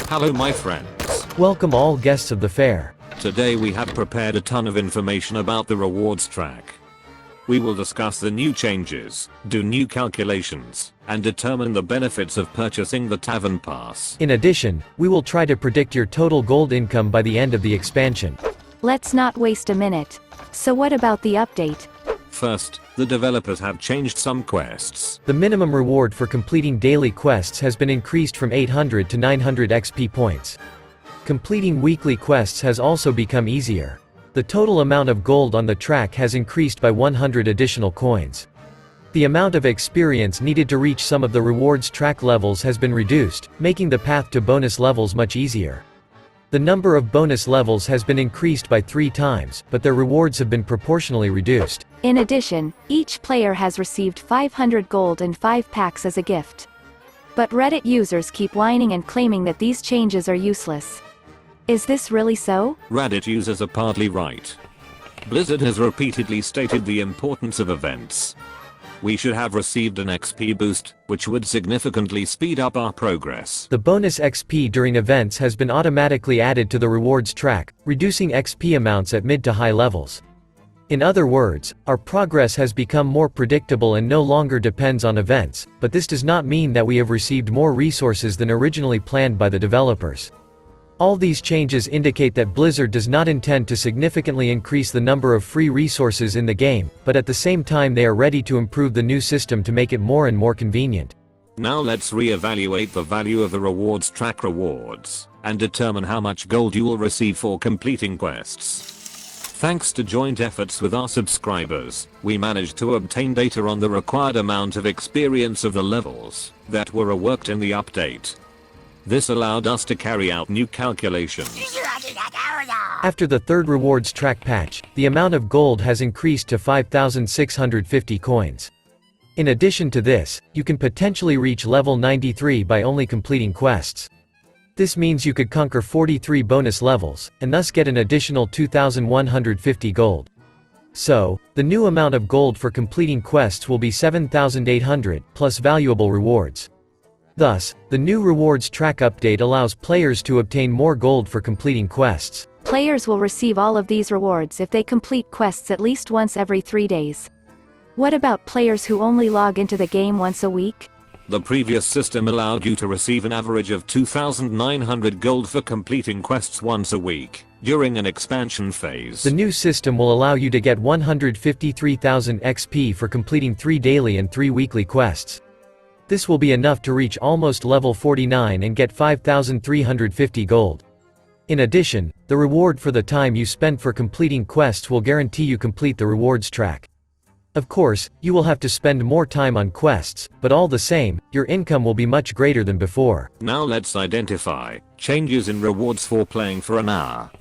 Hello my friends. Welcome all guests of the fair. Today we have prepared a ton of information about the rewards track. We will discuss the new changes, do new calculations, and determine the benefits of purchasing the Tavern Pass. In addition, we will try to predict your total gold income by the end of the expansion. Let's not waste a minute. So what about the update? First, the developers have changed some quests. The minimum reward for completing daily quests has been increased from 800 to 900 XP points. Completing weekly quests has also become easier. The total amount of gold on the track has increased by 100 additional coins. The amount of experience needed to reach some of the rewards track levels has been reduced, making the path to bonus levels much easier. The number of bonus levels has been increased by 3 times, but their rewards have been proportionally reduced. In addition, each player has received 500 gold and 5 packs as a gift. But Reddit users keep whining and claiming that these changes are useless. Is this really so? Reddit users are partly right. Blizzard has repeatedly stated the importance of events. We should have received an XP boost, which would significantly speed up our progress. The bonus XP during events has been automatically added to the rewards track, reducing XP amounts at mid to high levels. In other words, our progress has become more predictable and no longer depends on events, but this does not mean that we have received more resources than originally planned by the developers. All these changes indicate that Blizzard does not intend to significantly increase the number of free resources in the game, but at the same time they are ready to improve the new system to make it more and more convenient. Now let's re-evaluate the value of the rewards track rewards, and determine how much gold you will receive for completing quests. Thanks to joint efforts with our subscribers, we managed to obtain data on the required amount of experience of the levels that were reworked in the update. This allowed us to carry out new calculations. After the third rewards track patch, the amount of gold has increased to 5,650 coins. In addition to this, you can potentially reach level 93 by only completing quests. This means you could conquer 43 bonus levels, and thus get an additional 2,150 gold. So, the new amount of gold for completing quests will be 7,800, plus valuable rewards. Thus, the new rewards track update allows players to obtain more gold for completing quests. Players will receive all of these rewards if they complete quests at least once every 3 days. What about players who only log into the game once a week? The previous system allowed you to receive an average of 2,900 gold for completing quests once a week, during an expansion phase. The new system will allow you to get 153,000 XP for completing 3 daily and 3 weekly quests. This will be enough to reach almost level 49 and get 5,350 gold. In addition, the reward for the time you spent for completing quests will guarantee you complete the rewards track. Of course, you will have to spend more time on quests, but all the same, your income will be much greater than before. Now let's identify changes in rewards for playing for an hour.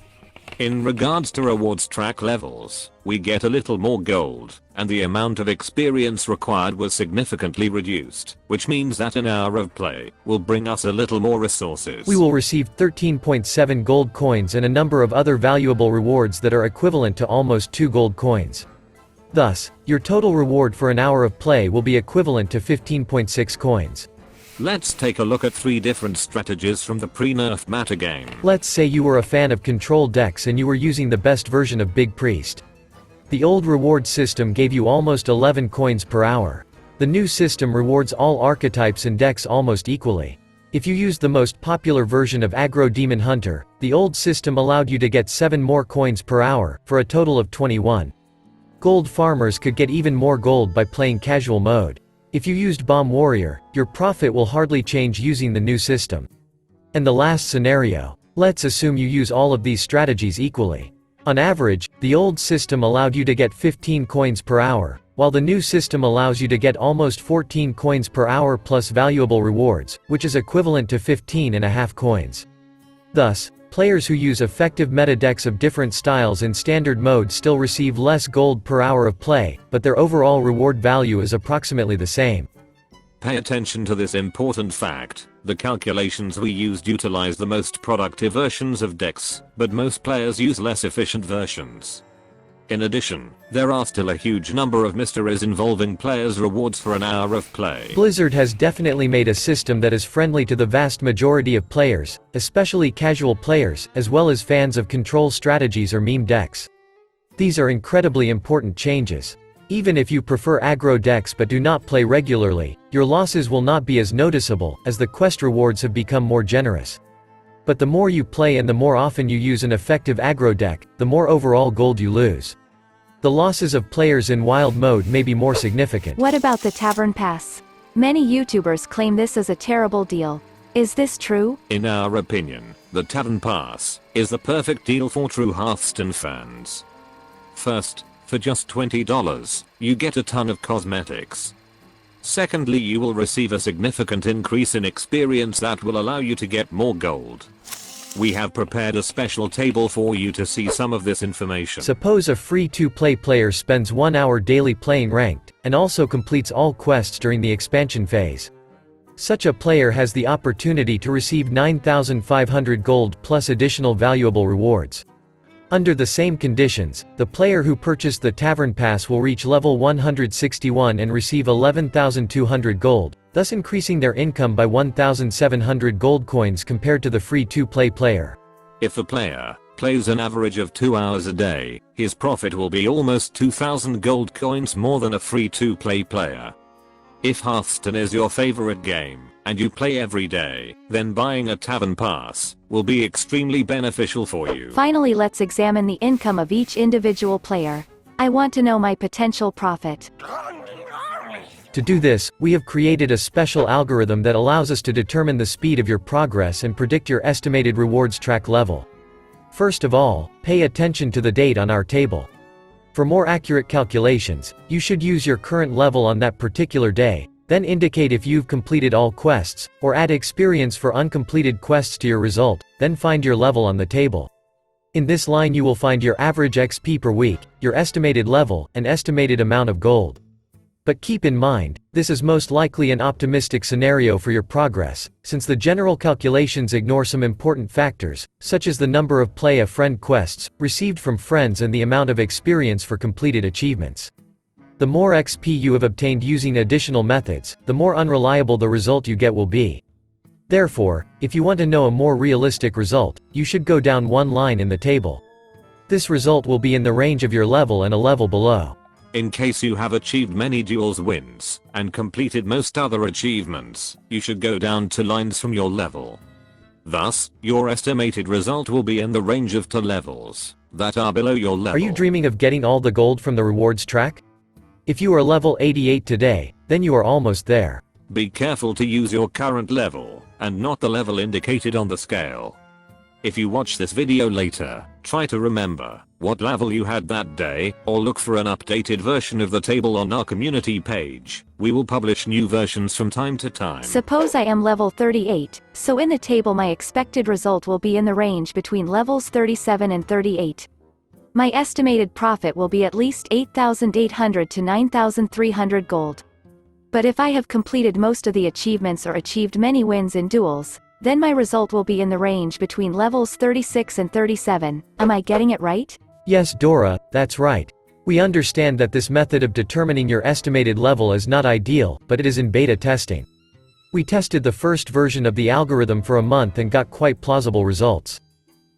In regards to rewards track levels, we get a little more gold, and the amount of experience required was significantly reduced, which means that an hour of play will bring us a little more resources. We will receive 13.7 gold coins and a number of other valuable rewards that are equivalent to almost 2 gold coins. Thus, your total reward for an hour of play will be equivalent to 15.6 coins. Let's take a look at 3 different strategies from the pre-nerf meta game. Let's say you were a fan of control decks and you were using the best version of Big Priest. The old reward system gave you almost 11 coins per hour. The new system rewards all archetypes and decks almost equally. If you used the most popular version of Aggro Demon Hunter, the old system allowed you to get 7 more coins per hour, for a total of 21. Gold farmers could get even more gold by playing casual mode. If you used Bomb Warrior, your profit will hardly change using the new system. And the last scenario. Let's assume you use all of these strategies equally. On average, the old system allowed you to get 15 coins per hour, while the new system allows you to get almost 14 coins per hour plus valuable rewards, which is equivalent to 15.5 coins. Thus, players who use effective meta decks of different styles in standard mode still receive less gold per hour of play, but their overall reward value is approximately the same. Pay attention to this important fact. The calculations we used utilize the most productive versions of decks, but most players use less efficient versions. In addition, there are still a huge number of mysteries involving players' rewards for an hour of play. Blizzard has definitely made a system that is friendly to the vast majority of players, especially casual players, as well as fans of control strategies or meme decks. These are incredibly important changes. Even if you prefer aggro decks but do not play regularly, your losses will not be as noticeable, as the quest rewards have become more generous. But the more you play and the more often you use an effective aggro deck, the more overall gold you lose. The losses of players in wild mode may be more significant. What about the Tavern Pass? Many YouTubers claim this is a terrible deal. Is this true? In our opinion, the Tavern Pass is the perfect deal for true Hearthstone fans. First, for just $20, you get a ton of cosmetics. Secondly, you will receive a significant increase in experience that will allow you to get more gold. We have prepared a special table for you to see some of this information. Suppose a free-to-play player spends 1 hour daily playing ranked, and also completes all quests during the expansion phase. Such a player has the opportunity to receive 9,500 gold plus additional valuable rewards. Under the same conditions, the player who purchased the Tavern Pass will reach level 161 and receive 11,200 gold, thus increasing their income by 1,700 gold coins compared to the free-to-play player. If a player plays an average of 2 hours a day, his profit will be almost 2,000 gold coins more than a free-to-play player. If Hearthstone is your favorite game, and you play every day, then buying a Tavern Pass will be extremely beneficial for you. Finally, let's examine the income of each individual player. I want to know my potential profit. To do this, we have created a special algorithm that allows us to determine the speed of your progress and predict your estimated rewards track level. First of all, pay attention to the date on our table. For more accurate calculations, you should use your current level on that particular day, then indicate if you've completed all quests, or add experience for uncompleted quests to your result, then find your level on the table. In this line you will find your average XP per week, your estimated level, and estimated amount of gold. But keep in mind, this is most likely an optimistic scenario for your progress, since the general calculations ignore some important factors, such as the number of play-a-friend quests, received from friends and the amount of experience for completed achievements. The more XP you have obtained using additional methods, the more unreliable the result you get will be. Therefore, if you want to know a more realistic result, you should go down one line in the table. This result will be in the range of your level and a level below. In case you have achieved many duels wins, and completed most other achievements, you should go down 2 lines from your level. Thus, your estimated result will be in the range of 2 levels that are below your level. Are you dreaming of getting all the gold from the rewards track? If you are level 88 today, then you are almost there. Be careful to use your current level, and not the level indicated on the scale. If you watch this video later, try to remember what level you had that day, or look for an updated version of the table on our community page. We will publish new versions from time to time. Suppose I am level 38, so in the table my expected result will be in the range between levels 37 and 38. My estimated profit will be at least 8,800 to 9,300 gold. But if I have completed most of the achievements or achieved many wins in duels, then my result will be in the range between levels 36 and 37. Am I getting it right? Yes, Dora, that's right. We understand that this method of determining your estimated level is not ideal, but it is in beta testing. We tested the first version of the algorithm for a month and got quite plausible results.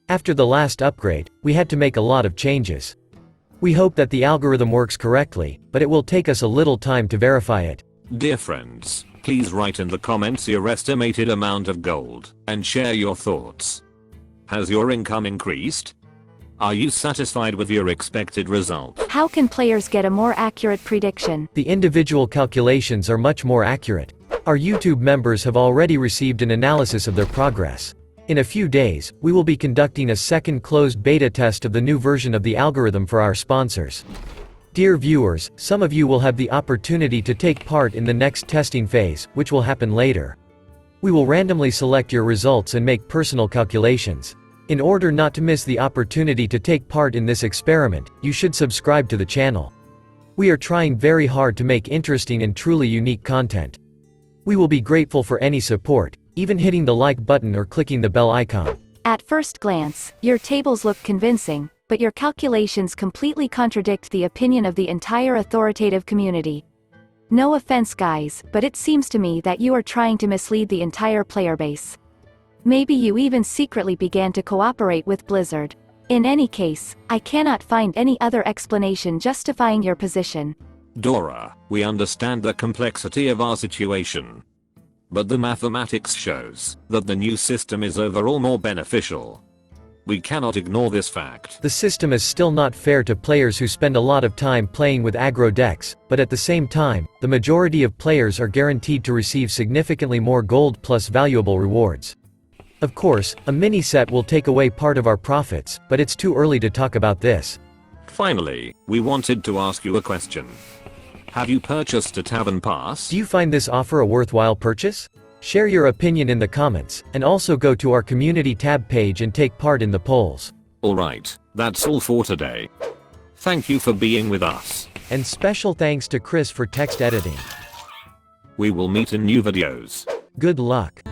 After the last upgrade, we had to make a lot of changes. We hope that the algorithm works correctly, but it will take us a little time to verify it. Dear friends, please write in the comments your estimated amount of gold, and share your thoughts. Has your income increased? Are you satisfied with your expected result? How can players get a more accurate prediction? The individual calculations are much more accurate. Our YouTube members have already received an analysis of their progress. In a few days, we will be conducting a second closed beta test of the new version of the algorithm for our sponsors. Dear viewers, some of you will have the opportunity to take part in the next testing phase, which will happen later. We will randomly select your results and make personal calculations. In order not to miss the opportunity to take part in this experiment, you should subscribe to the channel. We are trying very hard to make interesting and truly unique content. We will be grateful for any support, even hitting the like button or clicking the bell icon. At first glance, your tables look convincing, but your calculations completely contradict the opinion of the entire authoritative community. No offense guys, but it seems to me that you are trying to mislead the entire player base. Maybe you even secretly began to cooperate with Blizzard. In any case, I cannot find any other explanation justifying your position. Dora, we understand the complexity of our situation. But the mathematics shows that the new system is overall more beneficial. We cannot ignore this fact. The system is still not fair to players who spend a lot of time playing with aggro decks, but at the same time, the majority of players are guaranteed to receive significantly more gold plus valuable rewards. Of course, a mini set will take away part of our profits, but it's too early to talk about this. Finally, we wanted to ask you a question. Have you purchased a Tavern Pass? Do you find this offer a worthwhile purchase? Share your opinion in the comments, and also go to our community tab page and take part in the polls. Alright, that's all for today. Thank you for being with us. And special thanks to Chris for text editing. We will meet in new videos. Good luck.